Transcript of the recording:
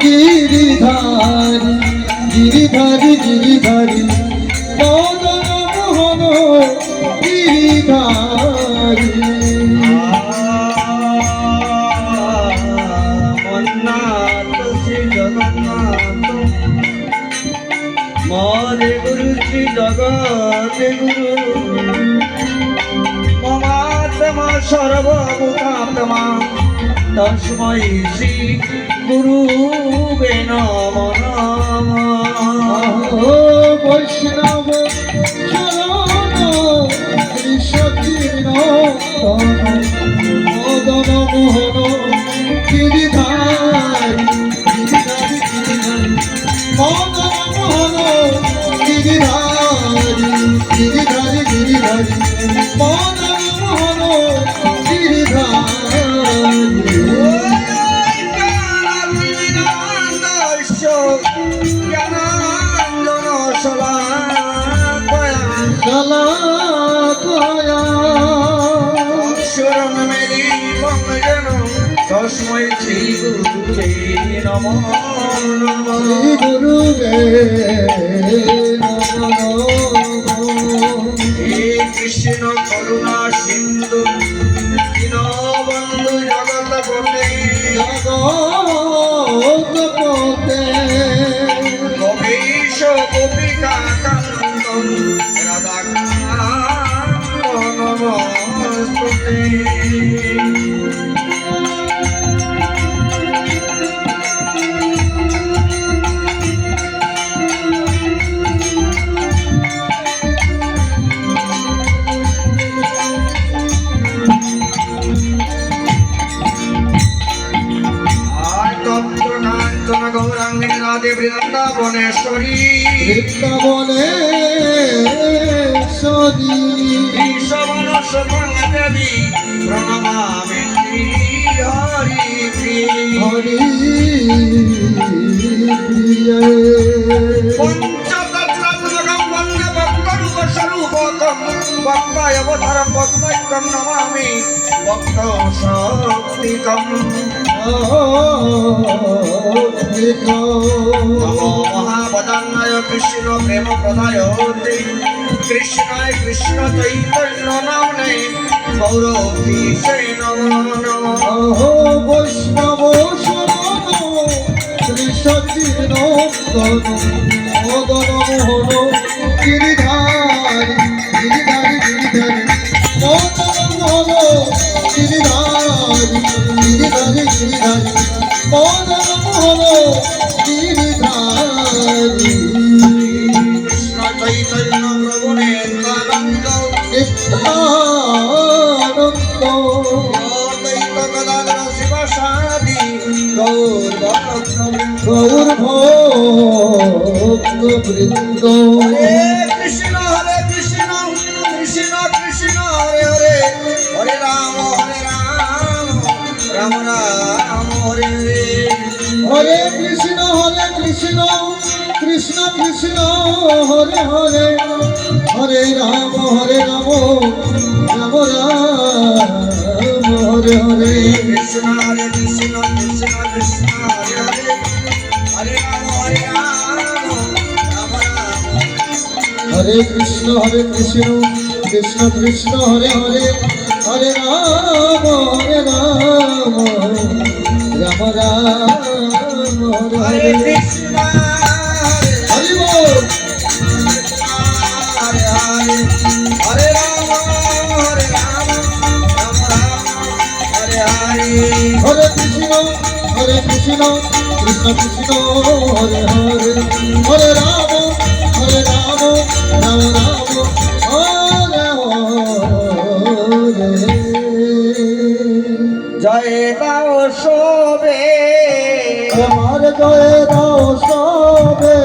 গিরিধারী গিরিধারী গিরিধারী মদন মোহন গিরিধারী মন্নাথ শ্রী জগন্নাথ মরে গুরু শ্রী জগৎ গুরু মমাত্মা সর্বভূতাত্মা তস্मै শ্রী গুরুবে নমঃ বৈষ্ণব চরণ কৃষ্ণ মদন মোহন গিরিধারী গিরিধারী গিরিধারী মদন মোহন গিরিধারী গিরিধারী গিরিধারী মদন মোহন গিরিধারী তস্मै শ্রী গুরুবে নমঃ শ্রী গুরুবে নমঃ হে কৃষ্ণ করুণা সিন্ধু দীনবন্ধু জগৎপতে জগৎপতে গোপীশ গোপিকা কান্ত রাধাকান্ত নমস্তুতে গৌরাঙ্গিনী রাধে বৃন্দাবনেশ্বরী বৃন্দাবনেশ্বরী দেবী প্রণমামি হরি হরি প্রিয় পঞ্চতত্ত্বাত্মকম বন্দে ভক্তরূপ স্বরূপকম ভক্তায় অবতারম ভক্তৈকম নমামি ভক্ত শক্তিকম নমো মহাবদান্নায় কৃষ্ণ প্রেম প্রদায় কৃষ্ণায় কৃষ্ণ চৈতন্য নামনে গৌরীশে নমো নমঃ বৈষ্ণব শরণ কৃষ্ণ মদন মোহন গিরিধারী গিরিধারী গিরিধারী মদন মোহন গিরিধারী গিরিধারী গিরিধারী মদন মোহন গিরিধারী কৃষ্ণ চৈতন্য প্রভু নিত্যানন্দ নিত্যানন্দ অদ্বৈত গদাধর শিব সাদি গৌর গৌর ভক্ত বৃন্দ হরে কৃষ্ণ কৃষ্ণ কৃষ্ণ হরে হরে হরে রাম রাম রাম হরে হরে হরে কৃষ্ণ কৃষ্ণ কৃষ্ণ হরে হরে হরে রাম রাম রাম হরে হরে কৃষ্ণ কৃষ্ণ কৃষ্ণ হরে হরে হরে রাম রাম রাম হরে কৃষ্ণ কৃষ্ণ কৃষ্ণ হরে হরে হরে রাম রাম রাম হরে হরে হরে কৃষ্ণ হরি বল হরে হরে হরে রাম রাম রাম হরে হরে হরে কৃষ্ণ কৃষ্ণ কৃষ্ণ হরে হরে হরে রাম রাম রাম হরে হরে জয় দাও শোবে আমার জয় দাও সবে